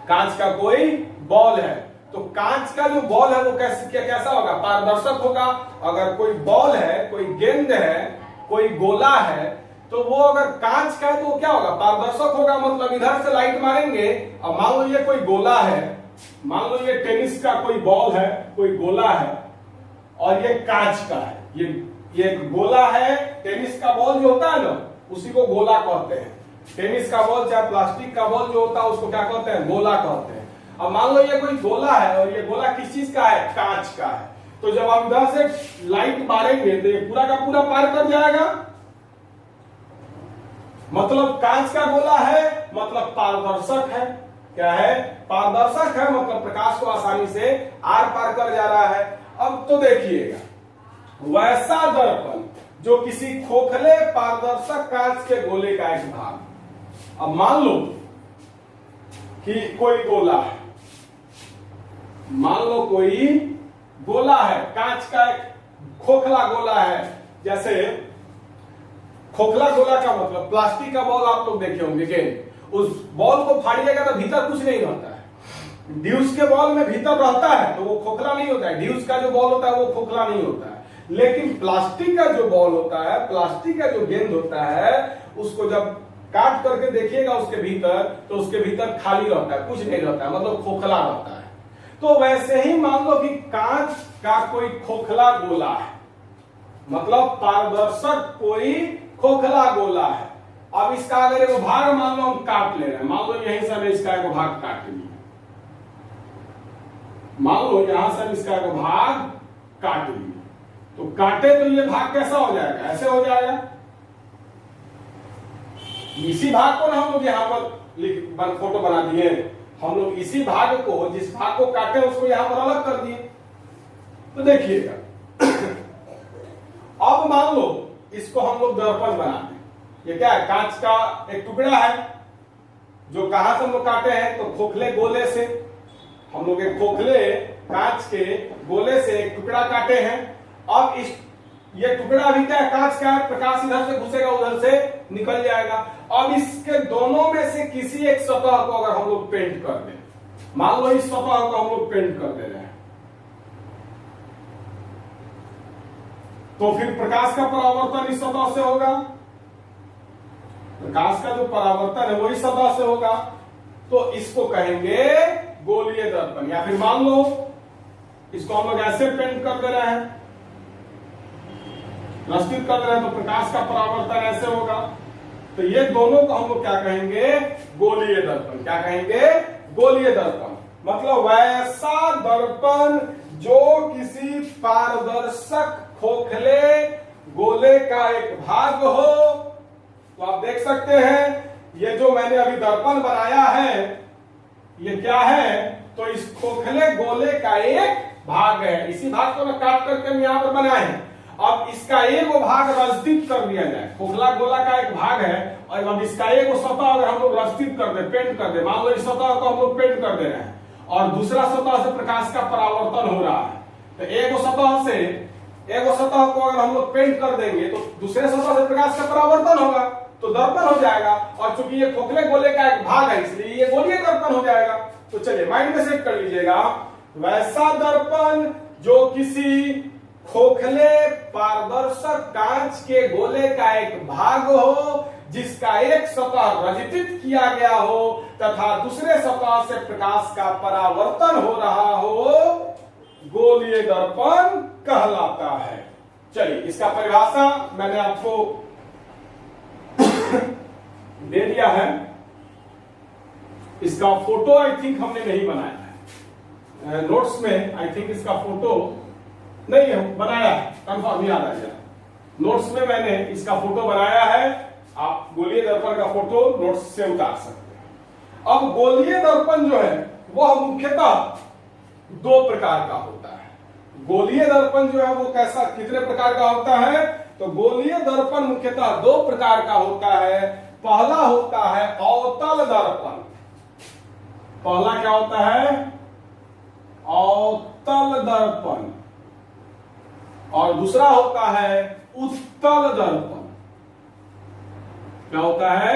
कांच का कोई बॉल है, तो कांच का जो बॉल है वो कैसा होगा, पारदर्शक होगा। अगर कोई बॉल है, कोई गेंद है, कोई गोला है, तो वो अगर कांच का है तो वो क्या होगा, पारदर्शक होगा। मतलब इधर से लाइट मारेंगे, और मान लो ये कोई गोला है, मान लो ये टेनिस का कोई बॉल है, कोई गोला है, और ये कांच का है। ये गोला है, टेनिस का बॉल जो होता है ना, उसी को गोला कहते हैं। टेनिस का बॉल चाहे प्लास्टिक का बॉल जो होता है उसको क्या कहते हैं, गोला कहते हैं। अब मान लो ये कोई गोला है, और ये गोला किस चीज का है, कांच का है। तो जब हम इधर से लाइट मारेंगे तो ये पूरा का पूरा पार कर जाएगा। मतलब कांच का गोला है, मतलब पारदर्शक है। क्या है, पारदर्शक है, मतलब प्रकाश को आसानी से आर पार कर जा रहा है। अब तो देखिएगा, वैसा दर्पण जो किसी खोखले पारदर्शक कांच के गोले का एक भाग। अब मान लो कि कोई गोला है, मान लो कोई गोला है, कांच का एक खोखला गोला है। जैसे खोखला गोला का मतलब प्लास्टिक का बॉल आप लोग देखे होंगे, गेंद, उस बॉल को फाड़िएगा तो भीतर कुछ नहीं रहता है। ड्यूस के बॉल में भीतर रहता है तो वो खोखला नहीं होता है। ड्यूस का जो बॉल होता है वो खोखला नहीं होता है। लेकिन प्लास्टिक का जो बॉल होता है, प्लास्टिक का जो गेंद होता है, उसको जब काट करके देखिएगा उसके भीतर, तो उसके भीतर खाली रहता है, कुछ नहीं रहता है, मतलब खोखला रहता है। तो वैसे ही मान लो कि कांच का कोई खोखला गोला है, मतलब पारदर्शक कोई खोखला गोला है। अब इसका अगर एक भाग मान लो हम काट ले रहे हैं, मान लो यहीं से हमें इसका एक भाग काट लिया, मान लो यहां से हम इसका एक भाग काट लिया, तो काटे तो ये भाग कैसा हो जाएगा, ऐसे हो जाएगा। इसी भाग को ना हम लोग यहाँ पर फोटो बना दिए, हम लोग इसी भाग को, जिस भाग को काटे उसको यहां पर अलग कर दिए। तो देखिएगा, अब मान लो इसको हम लोग दर्पण बना दें। ये क्या है, कांच का एक टुकड़ा है, जो कहां से हम लोग काटे हैं, तो खोखले गोले से। हम लोग एक खोखले कांच के गोले से एक टुकड़ा काटे हैं। अब इस ये टुकड़ा भी क्या है, कांच का है, प्रकाश इधर से घुसेगा उधर से निकल जाएगा। अब इसके दोनों में से किसी एक सतह को अगर हम लोग पेंट कर दें, मान लो इस सतह को हम लोग पेंट कर दे रहे हैं, तो फिर प्रकाश का परावर्तन इस सतह से होगा। प्रकाश का जो परावर्तन है वही सतह से होगा। तो इसको कहेंगे गोलीय दर्पण। या फिर मान लो इसको हम लोग ऐसे पेंट कर दे रहे हैं, प्रस्तुत कर रहे हैं, तो प्रकाश का परावर्तन ऐसे होगा। तो ये दोनों को हम लोग क्या कहेंगे, गोलीय दर्पण। क्या कहेंगे, गोलीय दर्पण। मतलब वैसा दर्पण जो किसी पारदर्शक खोखले गोले का एक भाग हो। तो आप देख सकते हैं, ये जो मैंने अभी दर्पण बनाया है, ये क्या है, तो इस खोखले गोले का एक भाग है। इसी भाग को मैं काट करके हम यहां पर बनाए हैं। अब इसका एक भाग रचित कर दिया जाए, खोखला गोला का एक भाग है, और अब इसका एक सतह अगर हम लोग रचित कर दे, पेंट कर दे, मान लो इस सतह को हम लोग पेंट कर दे रहे हैं, और दूसरा सतह से प्रकाश का परावर्तन हो रहा है, तो एक सतह को अगर हम लोग पेंट कर देंगे तो दूसरे सतह से प्रकाश का परावर्तन होगा, तो दर्पण हो जाएगा। और चूंकि ये खोखले गोले का एक भाग है, इसलिए ये गोलीय दर्पण हो जाएगा। तो चलिए माइंड में सेट कर लीजिएगा, वैसा दर्पण जो किसी खोखले पारदर्शक कांच के गोले का एक भाग हो, जिसका एक सतह रचित किया गया हो तथा दूसरे सतह से प्रकाश का परावर्तन हो रहा हो, गोलीय दर्पण कहलाता है। चलिए इसका परिभाषा मैंने आपको दे दिया है। इसका फोटो आई थिंक हमने नहीं बनाया है, नोट्स में आई थिंक इसका फोटो नहीं है, बनाया है, कंफर्म याद आ गया। नोट्स में मैंने इसका फोटो बनाया है, आप गोलीय दर्पण का फोटो नोट्स से उतार सकते हैं। अब गोलीय दर्पण जो है वह मुख्यतः दो प्रकार का होता है। गोलीय दर्पण जो है वो कैसा, कितने प्रकार का होता है? तो गोलीय दर्पण मुख्यतः दो प्रकार का होता है। पहला होता है अवतल दर्पण। पहला क्या होता है? अवतल दर्पण। और दूसरा होता है उत्तल दर्पण। क्या होता है?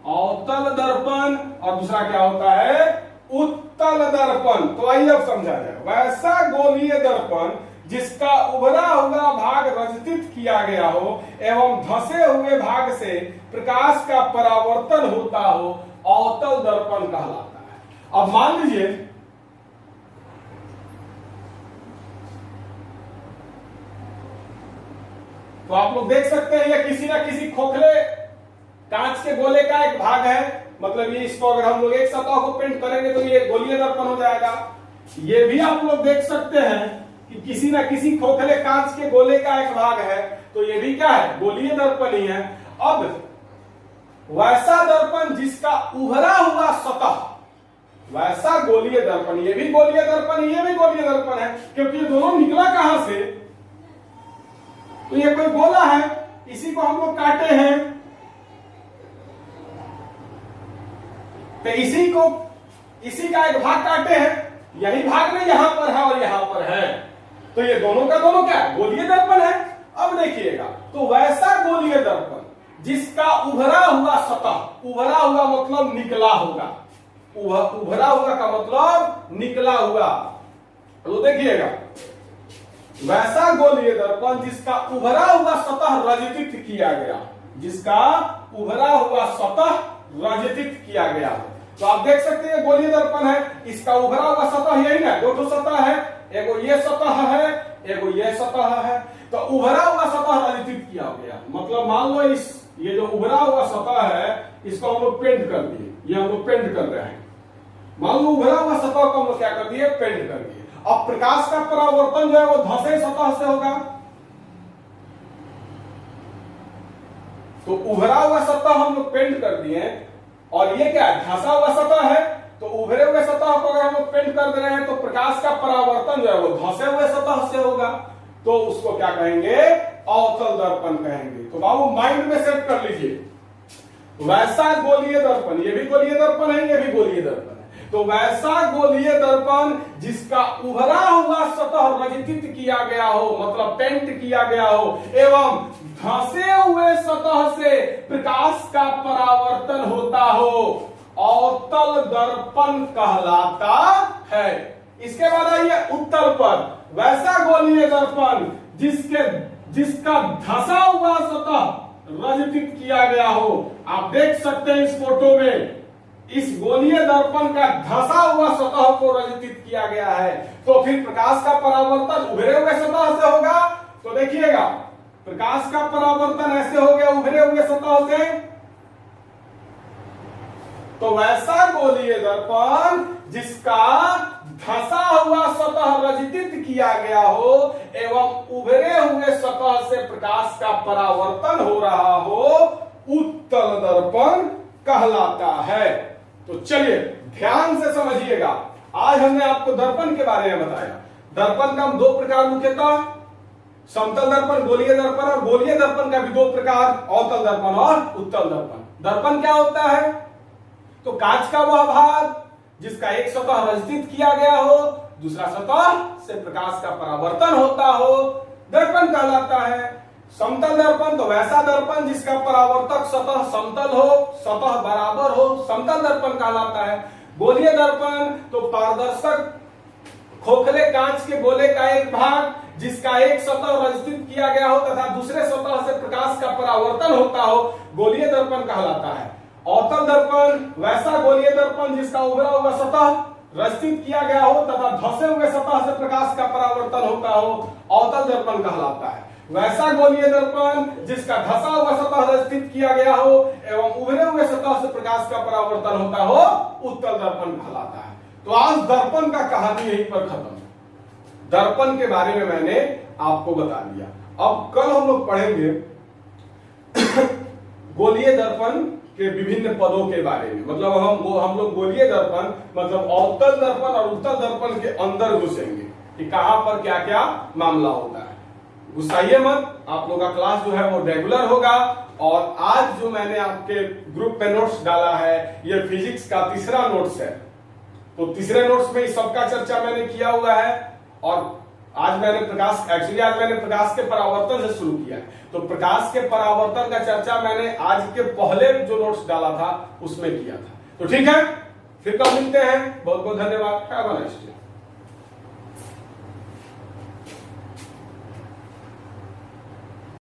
अवतल दर्पण और दूसरा क्या होता है? उत्तल दर्पण। तो आइए अब समझा जाए। वैसा गोलीय दर्पण जिसका उभरा हुआ भाग रचित किया गया हो एवं धसे हुए भाग से प्रकाश का परावर्तन होता हो, अवतल दर्पण कहलाता है। अब मान लीजिए तो आप लोग देख सकते हैं, यह किसी ना किसी खोखले कांच के गोले का एक भाग है। मतलब ये, इसको अगर हम लोग एक सतह को पेंट करेंगे तो ये गोलीय दर्पण हो जाएगा। ये भी आप लोग देख सकते हैं कि किसी ना किसी खोखले कांच के गोले का एक भाग है, तो ये भी क्या है? गोलीय दर्पण ही है। अब वैसा दर्पण जिसका उभरा हुआ सतह, वैसा गोलीय दर्पण, ये भी गोलीय दर्पण, ये भी गोलीय दर्पण है, क्योंकि ये दोनों निकला कहां से? तो ये कोई गोला है, इसी को हम लोग काटे हैं, तो इसी का एक भाग काटे हैं। यही भाग में यहां पर है और यहां पर है, तो ये दोनों का दोनों क्या है? गोलीय दर्पण है। अब देखिएगा, तो वैसा गोलीय दर्पण जिसका उभरा हुआ सतह, उभरा हुआ मतलब निकला होगा, उभरा हुआ का मतलब निकला हुआ, तो देखिएगा वैसा गोलीय दर्पण जिसका उभरा हुआ सतह रचित किया गया, जिसका उभरा हुआ सतह रचित किया गया है। तो आप देख सकते हैं गोलीय दर्पण है, इसका उभरा हुआ सतह यही ना, दो सतह है, एगो ये सतह है, एगो ये सतह है। तो उभरा हुआ सतह रचित किया गया, मतलब मान लो ये जो उभरा हुआ सतह है इसको हम लोग पेंट कर दिए, ये हम लोग पेंट कर रहे हैं। मान लो उभरा हुआ सतह को हम लोग क्या कर दिए? पेंट कर दिए। अब प्रकाश का परावर्तन जो है वो धसे सतह से होगा, तो उभरा हुआ सतह हम लोग पेंट कर दिए, और ये क्या है? धसा हुआ सतह है। तो उभरे हुए सतह को अगर हम लोग पेंट कर दे रहे हैं तो प्रकाश का परावर्तन जो है वो धसे हुए सतह से होगा, तो उसको क्या कहेंगे? अवतल दर्पण कहेंगे। तो बाबू माइंड में सेट कर लीजिए, वैसा गोलीय दर्पण, ये भी गोलीय दर्पण है, ये भी गोलीय दर्पण है। तो वैसा गोलीय दर्पण जिसका उभरा हुआ सतह रचित किया गया हो, मतलब पेंट किया गया हो, एवं धसे हुए सतह से प्रकाश का परावर्तन होता हो, अवतल दर्पण कहलाता है। इसके बाद आइए उत्तल पर। वैसा गोलीय दर्पण जिसका धसा हुआ सतह रचित किया गया हो, आप देख सकते हैं इस फोटो में, इस गोलीय दर्पण का धसा हुआ सतह को रचित किया गया है, तो फिर प्रकाश का परावर्तन उभरे हुए सतह से होगा। तो देखिएगा, प्रकाश का परावर्तन ऐसे हो गया उभरे हुए सतह से, तो वैसा गोलीय दर्पण जिसका धसा हुआ सतह रचित किया गया हो एवं उभरे हुए सतह से प्रकाश का परावर्तन हो रहा हो, उत्तल दर्पण कहलाता है। तो चलिए ध्यान से समझिएगा, आज हमने आपको दर्पण के बारे में बताया। दर्पण का हम दो प्रकार मुख्यतः, समतल दर्पण, गोलीय दर्पण, और गोलीय दर्पण का भी दो प्रकार, अवतल दर्पण और उत्तल दर्पण। दर्पण क्या होता है? तो कांच का वह भाग जिसका एक सतह रचित किया गया हो, दूसरा सतह से प्रकाश का परावर्तन होता हो, दर्पण कहलाता है। समतल दर्पण तो वैसा दर्पण जिसका परावर्तक सतह समतल हो, सतह बराबर हो, समतल दर्पण कहलाता है। गोलीय दर्पण तो पारदर्शक खोखले कांच के गोले का एक भाग जिसका एक सतह रचित किया गया हो तथा दूसरे सतह से प्रकाश का परावर्तन होता हो, गोलीय दर्पण कहलाता है। अवतल दर्पण वैसा गोलीय दर्पण जिसका उभरा हुआ सतह रचित किया गया हो तथा धसे हुए सतह से प्रकाश का परावर्तन होता हो, अवतल दर्पण कहलाता है। वैसा गोलीय दर्पण जिसका धसा हुआ सतह स्थित किया गया हो एवं उभरे हुए सतह से प्रकाश का परावर्तन होता हो, उत्तल दर्पण कहलाता है। तो आज दर्पण का कहानी यहीं पर खत्म है। दर्पण के बारे में मैंने आपको बता दिया। अब कल हम लोग पढ़ेंगे गोलीय दर्पण के विभिन्न पदों के बारे में। मतलब हम लोग गोलीय दर्पण मतलब अवतल दर्पण और उत्तल दर्पण के अंदर घुसेंगे कि कहां पर क्या क्या मामला होता है। गुस्साइए मत, आप लोग का क्लास जो है वो रेगुलर होगा। और आज जो मैंने आपके ग्रुप पे नोट्स डाला है, ये फिजिक्स का तीसरा नोट्स है। तो तीसरे नोट्स में इस सबका चर्चा मैंने किया हुआ है। और आज मैंने प्रकाश के परावर्तन से शुरू किया है। तो प्रकाश के परावर्तन का चर्चा मैंने आज के पहले जो नोट्स डाला था उसमें किया था। तो ठीक है, फिर कल मिलते हैं। बहुत बहुत धन्यवाद। Have a nice day.